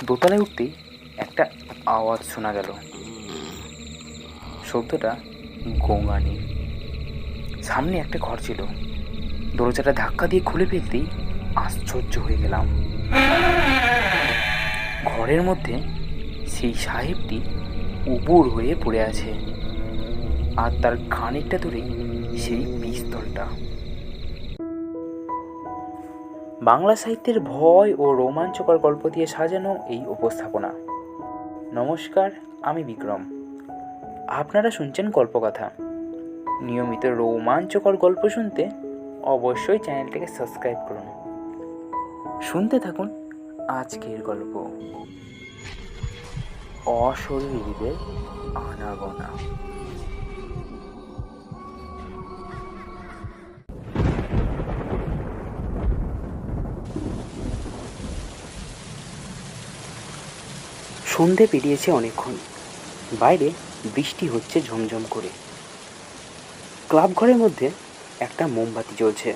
দোতলায় উঠতেই একটা আওয়াজ শোনা গেল। শব্দটা গোঙানির। সামনে একটা ঘর ছিল। দরজাটা ধাক্কা দিয়ে খুলে ফেলতেই আশ্চর্য হয়ে গেলাম। ঘরের মধ্যে সেই সাহেবটি উপুড় হয়ে পড়ে আছে, আর তার খানিকটা দূরে সেই পিস্তলটা। বাংলা সাহিত্যের ভয় ও রোমাঞ্চকর গল্প দিয়ে সাজানো এই উপস্থাপনা। নমস্কার, আমি বিক্রম। আপনারা শুনছেন গল্পকথা। নিয়মিত রোমাঞ্চকর গল্প শুনতে অবশ্যই চ্যানেলটিকে সাবস্ক্রাইব করুন। শুনতে থাকুন আজকের গল্প, অশরীরীদের আনাগোনা। সন্ধে পেরিয়েছে অনেকক্ষণ। বাইরে বৃষ্টি হচ্ছে ঝমঝম করে। ক্লাব ঘরের মধ্যে একটা মোমবাতি জ্বলছে,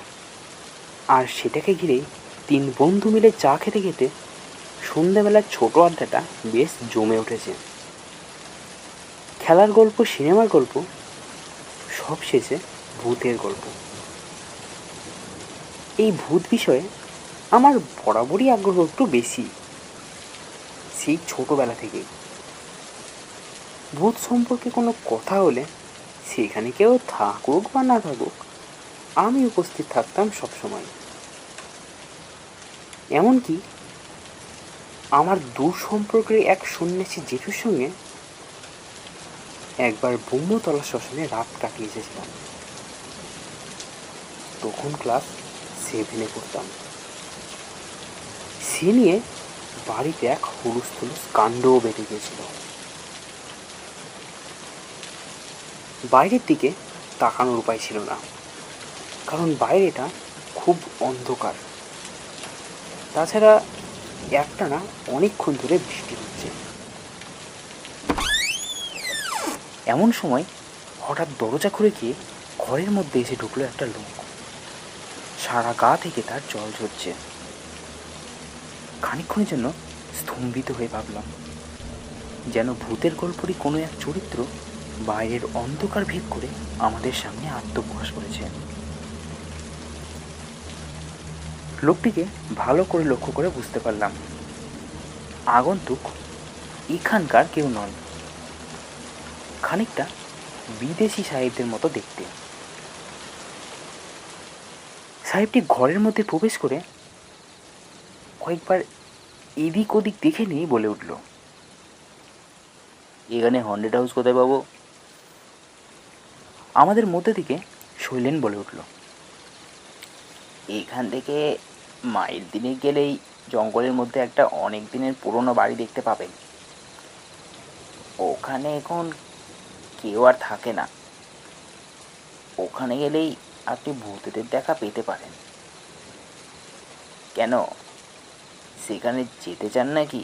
আর সেটাকে ঘিরেই তিন বন্ধু মিলে চা খেতে খেতে সন্ধ্যাবেলার ছোট আড্ডাটা বেশ জমে উঠেছে। খেলার গল্প, সিনেমার গল্প, সব শেষে ভূতের গল্প। এই ভূত বিষয়ে আমার বরাবরই আগ্রহ একটু বেশি, সেই ছোটবেলা থেকেই। ভূত সম্পর্কে কোনো কথা হলে সেখানে কেউ থাকুক বা না থাকুক, আমি উপস্থিত থাকতাম সবসময়। এমনকি আমার দূর সম্পর্কের এক সন্ন্যাসী জেঠুর সঙ্গে একবার ব্রহ্মতলা শ্মশানে রাত কাটিয়ে এসেছিলাম। তখন ক্লাস 7-এ পড়তাম। সে নিয়ে বাড়িতে এক হুলুস্থুলুস কাণ্ডও বেঁধে গিয়েছিল। বাইরের দিকে তাকানোর উপায় ছিল না, কারণ বাইরেটা খুব অন্ধকার। তাছাড়া একটানা অনেকক্ষণ ধরে বৃষ্টি হচ্ছে। এমন সময় হঠাৎ দরজা খুলে গিয়ে ঘরের মধ্যে এসে ঢুকলো একটা লোক। সারা গা থেকে তার জল ঝরছে। খানিকক্ষণের জন্য স্তম্ভিত হয়ে ভাবলাম, যেন ভূতের গল্পেরই কোনো এক চরিত্র বাইরের অন্ধকার ভেদ করে আমাদের সামনে আত্মপ্রকাশ করেছে। লোকটিকে ভালো করে লক্ষ্য করে বুঝতে পারলাম আগন্তুক এখানকার কেউ নন। খানিকটা বিদেশি সাহেবদের মতো দেখতে। সাহেবটি ঘরের মধ্যে প্রবেশ করে কয়েকবার এদিক ওদিক দেখে নিয়ে বলে উঠল, এখানে হন্ডেড হাউস কোথায় পাবো? আমাদের মধ্যে থেকে শৈলেন বলে উঠল, এখান থেকে মাইল দিনে গেলেই জঙ্গলের মধ্যে একটা অনেক দিনের পুরনো বাড়ি দেখতে পাবেন। ওখানে এখন কেউ আর থাকে না। ওখানে গেলেই আপনি ভূতেদের দেখা পেতে পারেন। কেন, সেখানে যেতে চান নাকি?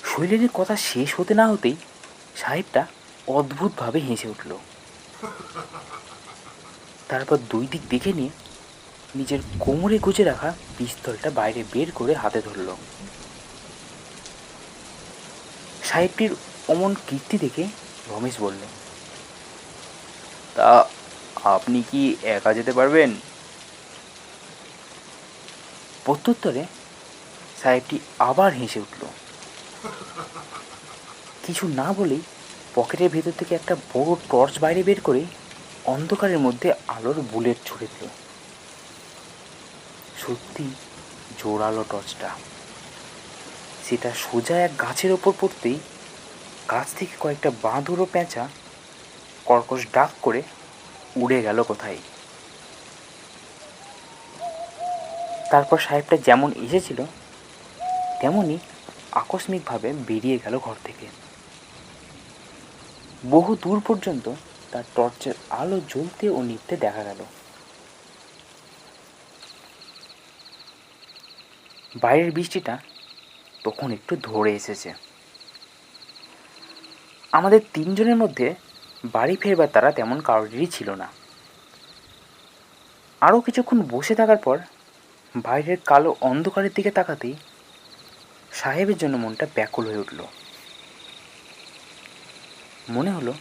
শৈলেনের কথা শেষ হতে না হতেই সাহেবটা অদ্ভুতভাবে হেসে উঠল। তারপর দুই দিক দেখে নিয়ে নিজের কোমরে গুজে রাখা পিস্তলটা বাইরে বের করে হাতে ধরল। সাহেবটির অমন কীর্তি দেখে রমেশ বলল, তা আপনি কি একা যেতে পারবেন? প্রত্যুত্তরে সাহেবটি আবার হেসে উঠল। কিছু না বলেই পকেটের ভেতর থেকে একটা বড় টর্চ বাইরে বের করে অন্ধকারের মধ্যে আলোর বুলেট ছুড়ে দিল। সত্যি জোরালো টর্চটা। সেটা সোজা এক গাছের ওপর পড়তেই গাছ থেকে কয়েকটা বাঁদর ও পেঁচা কর্কশ ডাক করে উড়ে গেল কোথায়। তারপর সাহেবটা যেমন এসেছিল তেমনই আকস্মিকভাবে বেরিয়ে গেল ঘর থেকে। বহু দূর পর্যন্ত তার টর্চের আলো জ্বলতে ও নিভতে দেখা গেল। বাইরের বৃষ্টিটা তখন একটু ধরে এসেছে। আমাদের তিনজনের মধ্যে বাড়ি ফেরবার তারা তেমন কারোরই ছিল না। আরও কিছুক্ষণ বসে থাকার পর বাইরের কালো অন্ধকারের দিকে তাকাতেই সাহেবের জন্য মনটা ব্যাকুল হয়ে উঠল। মনে হলো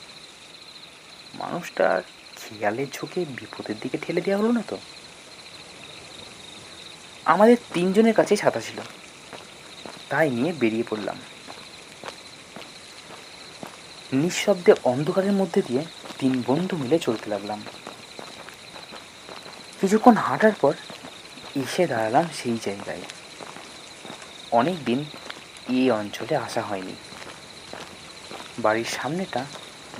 মানুষটার খেয়ালের ঝোঁকে বিপদের দিকে ঠেলে দেওয়া হলো না তো। আমাদের তিনজনের কাছেই ছাতা ছিল, তাই নিয়ে বেরিয়ে পড়লাম। নিঃশব্দে অন্ধকারের মধ্যে দিয়ে তিন বন্ধু মিলে চলতে লাগলাম। কিছুক্ষণ হাঁটার পর এসে দাঁড়ালাম সেই জায়গায়। অনেক দিন এই অঞ্চলে আসা হয়নি। বাড়ির সামনেটা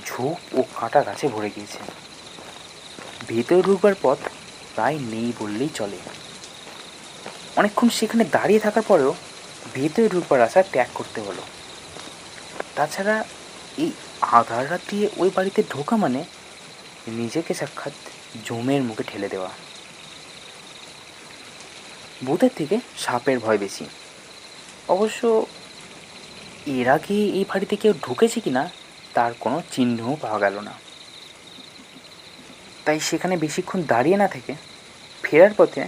ঝোপ ও কাঁটা গাছে ভরে গিয়েছে। ভেতরে ঢুকবার পথ প্রায় নেই বললেই চলে। অনেকক্ষণ সেখানে দাঁড়িয়ে থাকার পরেও ভেতরে ঢুকবার আশা ত্যাগ করতে হলো। তাছাড়া এই আধার রাত্রে ওই বাড়িতে ঢোকা মানে নিজেকে সাক্ষাৎ জমের মুখে ঠেলে দেওয়া। ভূতের থেকে সাপের ভয় বেশি। অবশ্য এর আগে এই বাড়িতে কেউ ঢুকেছে কিনা তার কোনো চিহ্নও পাওয়া গেল না। তাই সেখানে বেশিক্ষণ দাঁড়িয়ে না থেকে ফেরার পথে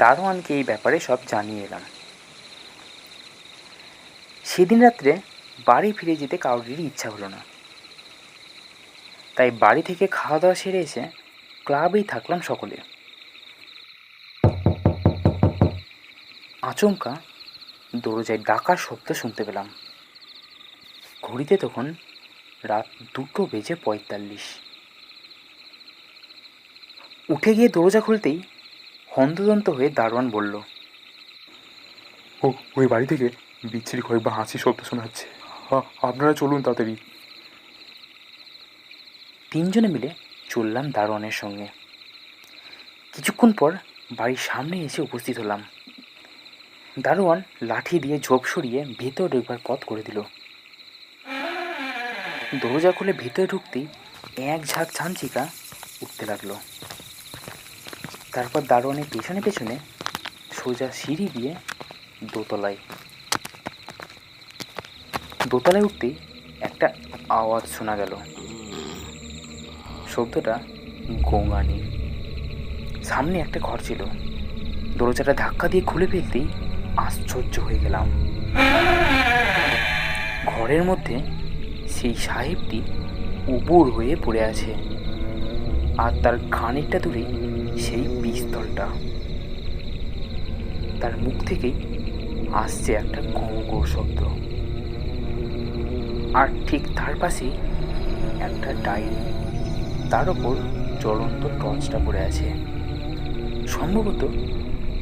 দারোয়ানকে এই ব্যাপারে সব জানিয়ে এলাম। সেদিন রাত্রে বাড়ি ফিরে যেতে কারোরই ইচ্ছা হলো না, তাই বাড়ি থেকে খাওয়া দাওয়া সেরে এসে ক্লাবেই থাকলাম সকলে। আচমকা দরজায় ডাকার শব্দ শুনতে পেলাম। ঘড়িতে তখন রাত 2:45। উঠে গিয়ে দরজা খুলতেই হন্তদন্ত হয়ে দারোয়ান বলল, ওই বাড়ি থেকে বিচ্ছিরি কয়েকবার হাসি শব্দ শোনা যাচ্ছে, আপনারা চলুন তাড়াতাড়ি। তিনজনে মিলে চললাম দারোয়ানের সঙ্গে। কিছুক্ষণ পর বাড়ির সামনে এসে উপস্থিত হলাম। দারোয়ান লাঠি দিয়ে ঝোপ সরিয়ে ভেতরে ঢুকবার পথ করে দিল। দরজা খুলে ভেতরে ঢুকতেই এক ঝাঁক ঝাঁঝিকা উঠতে লাগলো। তারপর দারোয়ানের পেছনে পেছনে সোজা সিঁড়ি দিয়ে দোতলায় উঠতেই একটা আওয়াজ শোনা গেল। শব্দটা গোঙানি। সামনে একটা ঘর ছিল। দরজাটা ধাক্কা দিয়ে খুলে ফেলতেই আশ্চর্য হয়ে গেলাম। ঘরের মধ্যে সেই সাহেবটি উপুড় হয়ে পড়ে আছে, আর তার খানিকটা দূরেই সেই পিস্তলটা। তার মুখ থেকেই আসছে একটা গো গো শব্দ। আর ঠিক তার পাশেই একটা ডায়েরি, তার ওপর জ্বলন্ত টর্চটা পড়ে আছে। সম্ভবত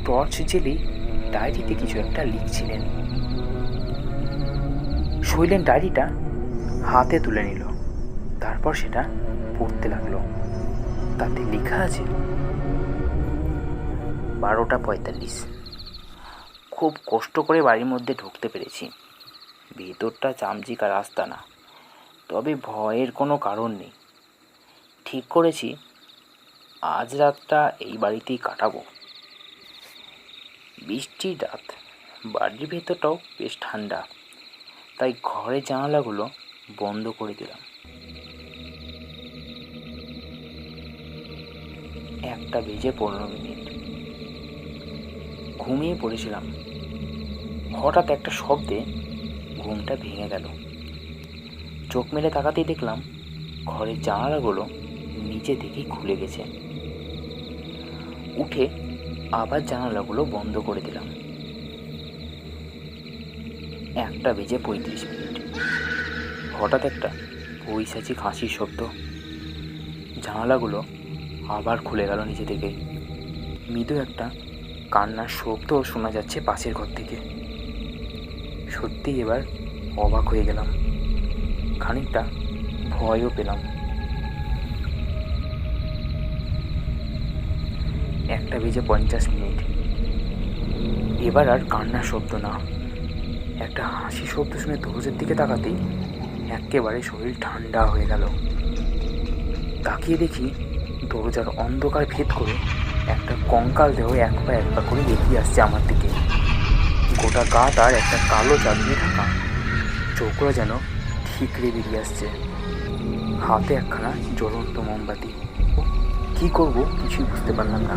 টর্চ জেলেই ডায়েরিতে কিছু একটা লিখছিলেন। শৈলেন ডায়েরিটা হাতে তুলে নিল, তারপর সেটা পড়তে লাগলো। তাতে লেখা আছে 12:45। খুব কষ্ট করে বাড়ির মধ্যে ঢুকতে পেরেছি। ভেতরটা চামচিকা রাস্তা না, তবে ভয়ের কোনো কারণ নেই। ঠিক করেছি আজ রাতটা এই বাড়িতেই কাটাবো। বৃষ্টির রাত, বাড়ির ভেতরটাও বেশ ঠান্ডা, তাই ঘরের জানালাগুলো বন্ধ করে দিলাম। 1:15। ঘুমিয়ে পড়েছিলাম। হঠাৎ একটা শব্দে ঘুমটা ভেঙে গেল। চোখ মেলে তাকাতেই দেখলাম ঘরের জানালাগুলো নিচে থেকেই খুলে গেছে। উঠে আবার জানালাগুলো বন্ধ করে দিলাম। 1:35। হঠাৎ একটা পৈশাচিক হাসির শব্দ। জানালাগুলো আবার খুলে গেল নিচে থেকে। মৃদু একটা কান্নার শব্দও শোনা যাচ্ছে পাশের ঘর থেকে। সত্যিই এবার অবাক হয়ে গেলাম, খানিকটা ভয়ও পেলাম। 1:50। এবার আর কান্নার শব্দ না, একটা হাসি শব্দ শুনে দরজার দিকে তাকাতেই একেবারে শরীর ঠান্ডা হয়ে গেল। তাকিয়ে দেখি দরজার অন্ধকার ভেদ করে একটা কঙ্কাল দেহ এক পা করে এগিয়ে আসছে আমার দিকে। গোটা গা তার একটা কালো চাদরে ঢাকা, চোখগুলো যেন ঠিকরে বেরিয়ে আসছে। হাতে একখানা জ্বলন্ত মোমবাতি। কি করব কিছুই বুঝতে পারলাম না।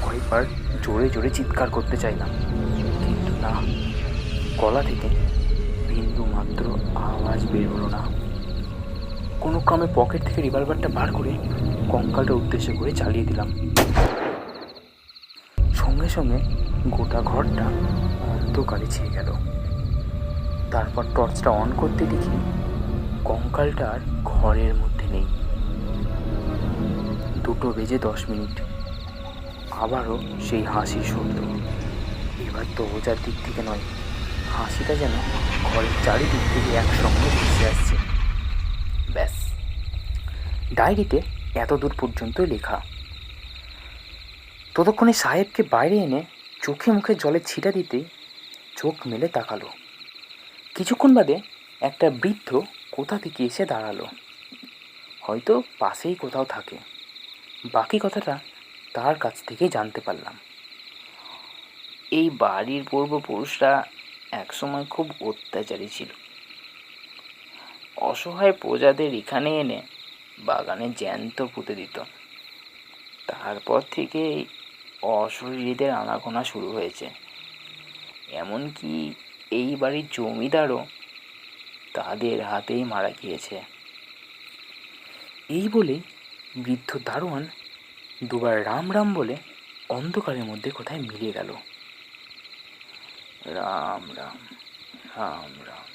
কয়েকবার জোরে জোরে চিৎকার করতে চাইলাম, কিন্তু না, গলা থেকে বিন্দু মাত্র আওয়াজ বের হলো না। কোনো ক্রমে পকেট থেকে রিভলভারটা বার করে কঙ্কালটার উদ্দেশ্য করে চালিয়ে দিলাম। সঙ্গে সঙ্গে গোটা ঘরটা অন্ধকারে ছেয়ে গেল। তারপর টর্চটা অন করতে দেখি কঙ্কালটা আর ঘরের মধ্যে নেই। 2:10 আবারও সেই হাসির শব্দ। এবার তো ওজার দিক থেকে নয়, হাসিটা যেন ঘরের চারিদিক থেকে একসঙ্গে ভেসে আসছে। ব্যাস, ডায়েরিতে এত দূর পর্যন্তই লেখা। ততক্ষণে সাহেবকে বাইরে এনে চোখে মুখে জলের ছিটা দিতেই চোখ মেলে তাকালো। কিছুক্ষণ বাদে একটা বৃদ্ধ কোথা থেকে এসে দাঁড়ালো। হয়তো পাশেই কোথাও থাকে। বাকি কথাটা তার কাছ থেকেই জানতে পারলাম। এই বাড়ির পূর্বপুরুষরা একসময় খুব অত্যাচারী ছিল। অসহায় প্রজাদের এখানে এনে বাগানে জ্যান্ত পুঁতে দিত। তারপর থেকে অশরীরীদের আনাগোনা শুরু হয়েছে। এমনকি এই বাড়ির জমিদারও তাদের হাতেই মারা গিয়েছে। এই বলে বৃদ্ধ দারোয়ান দুবার রাম রাম বলে অন্ধকারের মধ্যে কোথায় মিলিয়ে গেল। রাম রাম, রাম রাম।